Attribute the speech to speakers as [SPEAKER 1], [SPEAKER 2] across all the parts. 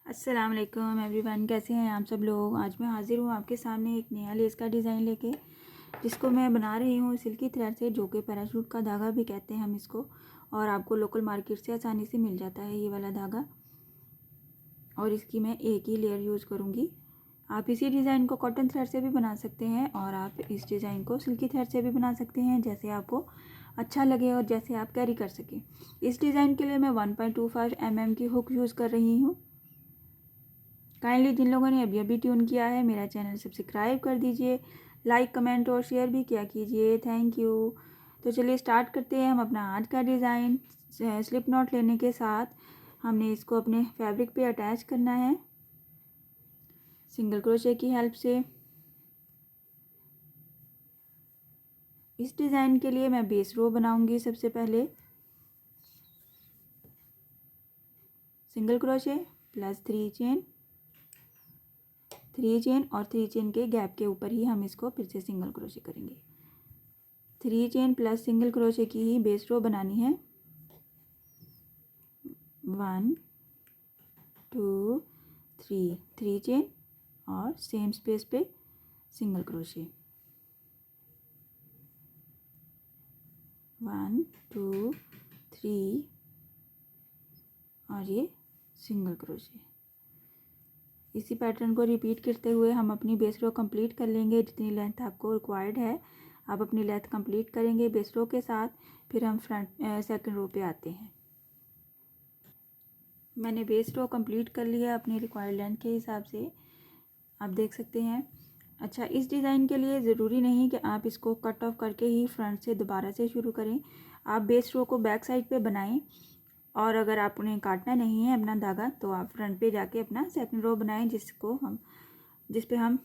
[SPEAKER 1] अस्सलाम वालेकुम एवरीवन, कैसे हैं आप सब लोग। आज मैं हाज़िर हूँ आपके सामने एक नया लेस का डिज़ाइन लेके, जिसको मैं बना रही हूँ सिल्की थ्रेड से, जो कि पैराशूट का धागा भी कहते हैं हम इसको। और आपको लोकल मार्केट से आसानी से मिल जाता है ये वाला धागा। और इसकी मैं एक ही लेयर यूज़ करूँगी। आप इसी डिज़ाइन को कॉटन थ्रेड से भी बना सकते हैं और आप इस डिज़ाइन को सिल्की थ्रेड से भी बना सकते हैं, जैसे आपको अच्छा लगे और जैसे आप कैरी कर सकें। इस डिज़ाइन के लिए मैं 1.25 mm की हुक यूज़ कर रही हूँ। काइंडली जिन लोगों ने अभी अभी ट्यून किया है, मेरा चैनल सब्सक्राइब कर दीजिए, लाइक कमेंट और शेयर भी किया कीजिए। Thank you. तो चलिए स्टार्ट करते हैं हम अपना आज का डिज़ाइन। स्लिप नॉट लेने के साथ हमने इसको अपने फैब्रिक पे अटैच करना है सिंगल क्रोशे की हेल्प से। इस डिज़ाइन के लिए मैं बेस रो बनाऊंगी। सबसे पहले single crochet plus 3 chain, 3 chain और 3 चेन के गैप के ऊपर ही हम इसको फिर से सिंगल क्रोशे करेंगे। 3 चेन प्लस सिंगल क्रोशे की ही बेस रो बनानी है। 1 2 3, 3 चेन और सेम स्पेस पे सिंगल क्रोशे। 1 2 3 और ये सिंगल क्रोशे। इसी पैटर्न को रिपीट करते हुए हम अपनी बेस रो कंप्लीट कर लेंगे। जितनी लेंथ आपको रिक्वायर्ड है आप अपनी लेंथ कंप्लीट करेंगे बेस रो के साथ। फिर हम फ्रंट सेकंड रो पे आते हैं। मैंने बेस रो कंप्लीट कर लिया अपनी रिक्वायर्ड लेंथ के हिसाब से, आप देख सकते हैं। अच्छा, इस डिज़ाइन के लिए ज़रूरी नहीं कि आप इसको कट ऑफ करके ही फ्रंट से दोबारा से शुरू करें। आप बेस रो को बैक साइड पे बनाएं और अगर आप उन्हें काटना नहीं है अपना धागा, तो आप फ्रंट पे जाके अपना सेकंड रो बनाएं, जिस पे हम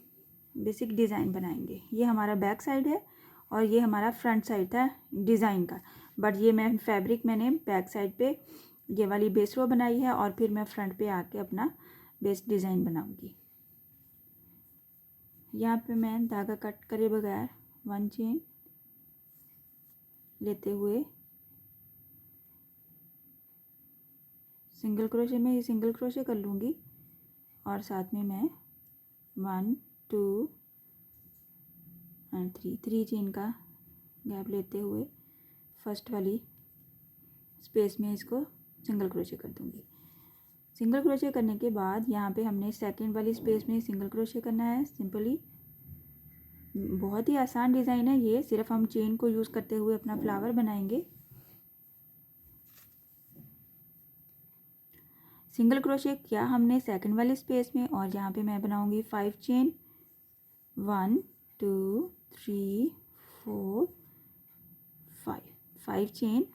[SPEAKER 1] बेसिक डिज़ाइन बनाएंगे। ये हमारा बैक साइड है और ये हमारा फ्रंट साइड था डिज़ाइन का। बट ये मैंने बैक साइड पे ये वाली बेस रो बनाई है और फिर मैं फ्रंट पे आके अपना बेस डिज़ाइन बनाऊंगी। यहाँ पे मैं धागा कट करे बगैर 1 चेन लेते हुए सिंगल क्रोशे में ही सिंगल क्रोशे कर लूँगी और साथ में मैं 1 2 एंड 3 चेन का गैप लेते हुए फर्स्ट वाली स्पेस में इसको सिंगल क्रोशे कर दूँगी। सिंगल क्रोशे करने के बाद यहाँ पे हमने सेकंड वाली स्पेस में सिंगल क्रोशे करना है सिंपली। बहुत ही आसान डिज़ाइन है ये, सिर्फ हम चेन को यूज़ करते हुए अपना फ्लावर बनाएंगे। सिंगल क्रोशे किया हमने सेकंड वाली स्पेस में और यहाँ पे मैं बनाऊंगी 5 चेन। 1 2 3 4 5 चेन,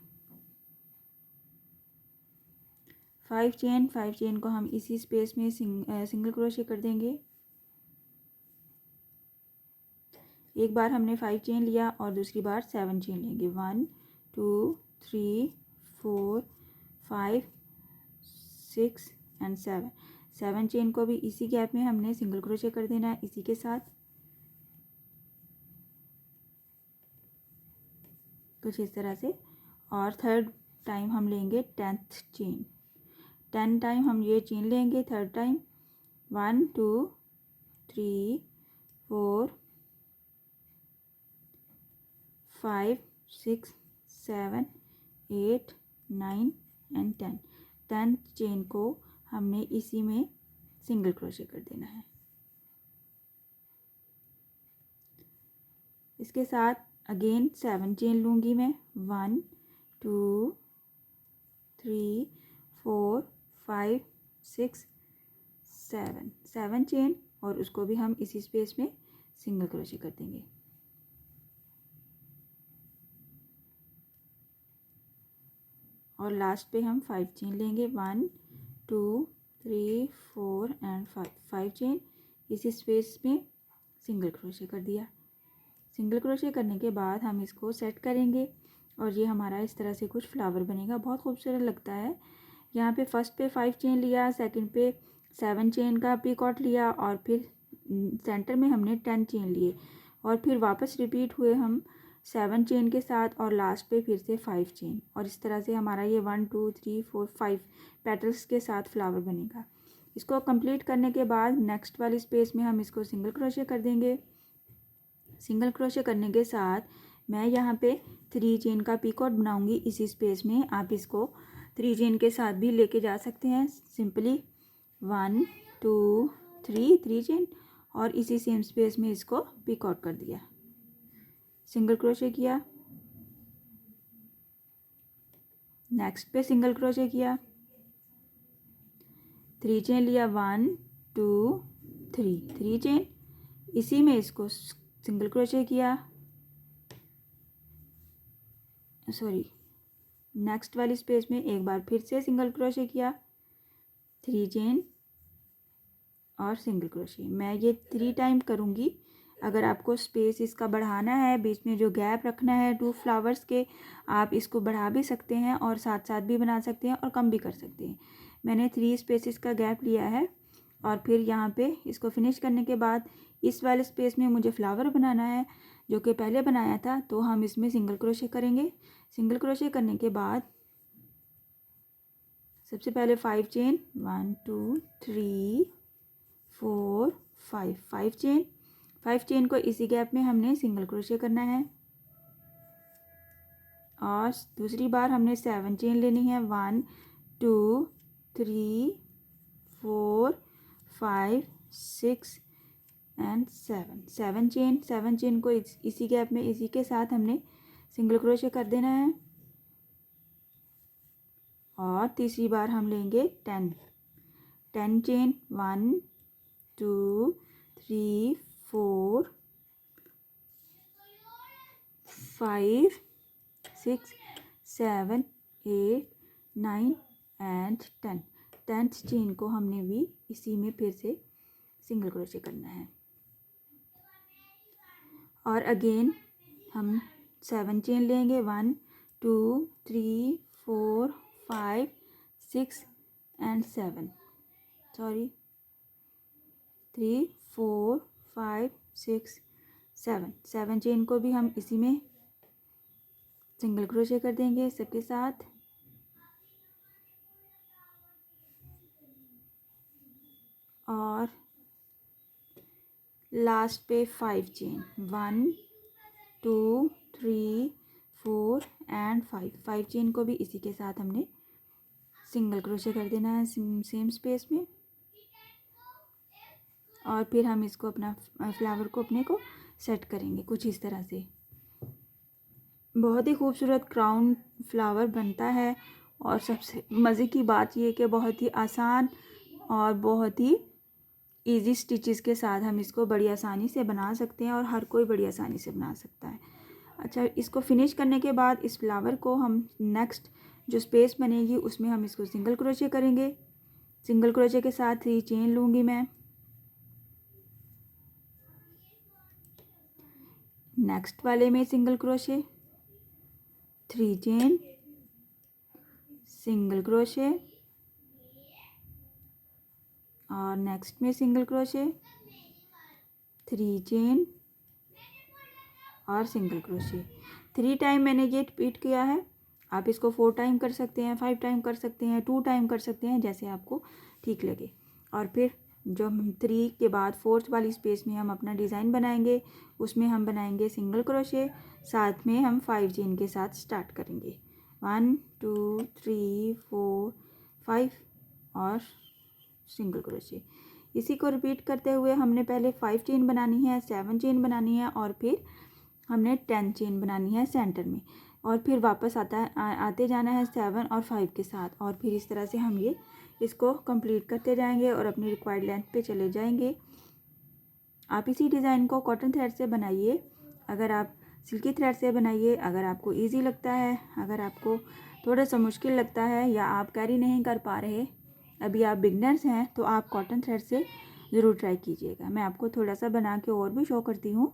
[SPEAKER 1] 5 चेन को हम इसी स्पेस में सिंगल क्रोशे कर देंगे। एक बार हमने 5 चेन लिया और दूसरी बार 7 चेन लेंगे। 1 2 3 4 5 6 एंड 7 चेन को भी इसी गैप में हमने सिंगल क्रोशे कर देना है इसी के साथ, कुछ इस तरह से। और थर्ड टाइम हम लेंगे 10th चेन। 10 टाइम हम ये चेन लेंगे third time. 1 2 3 4 5 6 7 8 9 and 10। 10th chain को हमने इसी में सिंगल क्रोशे कर देना है। इसके साथ अगेन 7 चेन लूँगी मैं। 1 2 3 4 5 6 7 चेन और उसको भी हम इसी स्पेस में सिंगल क्रोशे कर देंगे। और लास्ट पे हम 5 चेन लेंगे। 1 2 3 4 एंड 5 चेन इसी स्पेस में सिंगल क्रोशे कर दिया। सिंगल क्रोशे करने के बाद हम इसको सेट करेंगे और ये हमारा इस तरह से कुछ फ्लावर बनेगा, बहुत खूबसूरत लगता है। यहाँ पे फर्स्ट पे 5 चेन लिया, सेकंड पे 7 चेन का पीकॉट लिया और फिर सेंटर में हमने 10 चेन लिए और फिर वापस रिपीट हुए हम 7 चेन के साथ और लास्ट पे फिर से 5 चेन। और इस तरह से हमारा ये 1 2 3 4 5 पेटल्स के साथ फ्लावर बनेगा। इसको कंप्लीट करने के बाद नेक्स्ट वाली स्पेस में हम इसको सिंगल क्रोशे कर देंगे। सिंगल क्रोशे करने के साथ मैं यहाँ पे 3 चेन का पीकॉट बनाऊंगी इसी स्पेस में। आप इसको 3 चेन के साथ भी लेके जा सकते हैं। सिंपली 1 2 3 चेन और इसी सेम स्पेस में इसको पीकॉट कर दिया, सिंगल क्रोशे किया, नेक्स्ट पे सिंगल क्रोशे किया, 3 चेन लिया, 1 2 3 चेन, इसी में इसको सिंगल क्रोशे किया, सॉरी नेक्स्ट वाली स्पेस में एक बार फिर से सिंगल क्रोशे किया, 3 चेन और सिंगल क्रोशे। मैं ये 3 टाइम करूँगी। अगर आपको स्पेस इसका बढ़ाना है, बीच में जो गैप रखना है 2 फ्लावर्स के, आप इसको बढ़ा भी सकते हैं और साथ साथ भी बना सकते हैं और कम भी कर सकते हैं। मैंने 3 स्पेसेस का गैप लिया है और फिर यहाँ पे इसको फिनिश करने के बाद इस वाले स्पेस में मुझे फ्लावर बनाना है जो कि पहले बनाया था, तो हम इसमें सिंगल क्रोशे करेंगे। सिंगल क्रोशे करने के बाद सबसे पहले 5 चेन, 1 2 3 4 5 चेन, 5 चेन को इसी गैप में हमने सिंगल क्रोशे करना है और दूसरी बार हमने 7 चेन लेनी है, 1 2 3 4 5 6 एंड 7 चेन। 7 चेन को इसी गैप में इसी के साथ हमने सिंगल क्रोशे कर देना है और तीसरी बार हम लेंगे 10 चेन, 1 2 3 4 5 6 7 8 9 एंड 10th चेन को हमने भी इसी में फिर से सिंगल क्रोशे करना है और अगेन हम 7 चेन लेंगे, 1 2 3 4 5 6 एंड 7 3 4 5 6 7 चेन को भी हम इसी में सिंगल क्रोशे कर देंगे सबके साथ और लास्ट पे 5 चेन, 1 2 3 4 एंड 5 चेन को भी इसी के साथ हमने सिंगल क्रोशे कर देना है सेम स्पेस में और फिर हम इसको अपना फ्लावर को अपने को सेट करेंगे कुछ इस तरह से। बहुत ही खूबसूरत क्राउन फ्लावर बनता है और सबसे मज़े की बात ये कि बहुत ही आसान और बहुत ही इजी स्टिचेस के साथ हम इसको बड़ी आसानी से बना सकते हैं और हर कोई बड़ी आसानी से बना सकता है। अच्छा, इसको फिनिश करने के बाद इस फ्लावर को हम नेक्स्ट जो स्पेस बनेगी उसमें हम इसको सिंगल क्रोशे करेंगे। सिंगल क्रोशे के साथ 3 चेन लूँगी मैं, नेक्स्ट वाले में single crochet, 3 chain, single crochet और नेक्स्ट में सिंगल क्रोशे, 3 चेन और सिंगल क्रोशे। 3 टाइम मैंने ये रिपीट किया है। आप इसको 4 टाइम कर सकते हैं, 5 टाइम कर सकते हैं, 2 टाइम कर सकते हैं, जैसे आपको ठीक लगे। और फिर जो हम 3 के बाद 4th वाली स्पेस में हम अपना डिज़ाइन बनाएंगे उसमें हम बनाएंगे सिंगल क्रोशे, साथ में हम 5 चेन के साथ स्टार्ट करेंगे, 1 2 3 4 5 और सिंगल क्रोशे। इसी को रिपीट करते हुए हमने पहले 5 चेन बनानी है, 7 चेन बनानी है और फिर हमने 10 चेन बनानी है सेंटर में और फिर वापस आते जाना है 7 और 5 के साथ और फिर इस तरह से हम ये इसको कंप्लीट करते जाएंगे और अपनी रिक्वायर्ड लेंथ पे चले जाएंगे। आप इसी डिज़ाइन को कॉटन थ्रेड से बनाइए, अगर आप सिल्की थ्रेड से बनाइए, अगर आपको इजी लगता है, अगर आपको थोड़ा सा मुश्किल लगता है या आप कैरी नहीं कर पा रहे, अभी आप बिगनर्स हैं, तो आप कॉटन थ्रेड से ज़रूर ट्राई कीजिएगा। मैं आपको थोड़ा सा बना के और भी शो करती हूँ।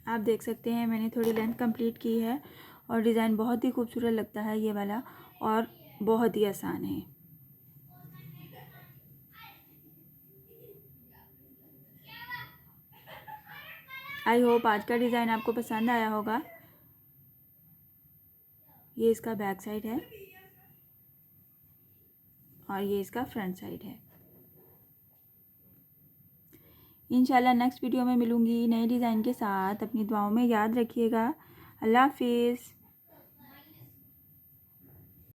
[SPEAKER 1] आप देख सकते हैं मैंने थोड़ी लेंथ कंप्लीट की है और डिज़ाइन बहुत ही खूबसूरत लगता है ये वाला और बहुत ही आसान है। आई होप आज का डिज़ाइन आपको पसंद आया होगा। ये इसका बैक साइड है। और ये इसका फ्रंट साइड है। इंशाल्लाह नेक्स्ट वीडियो में मिलूँगी नए डिज़ाइन के साथ। अपनी दुआओं में याद रखिएगा। अल्लाह हाफिज़।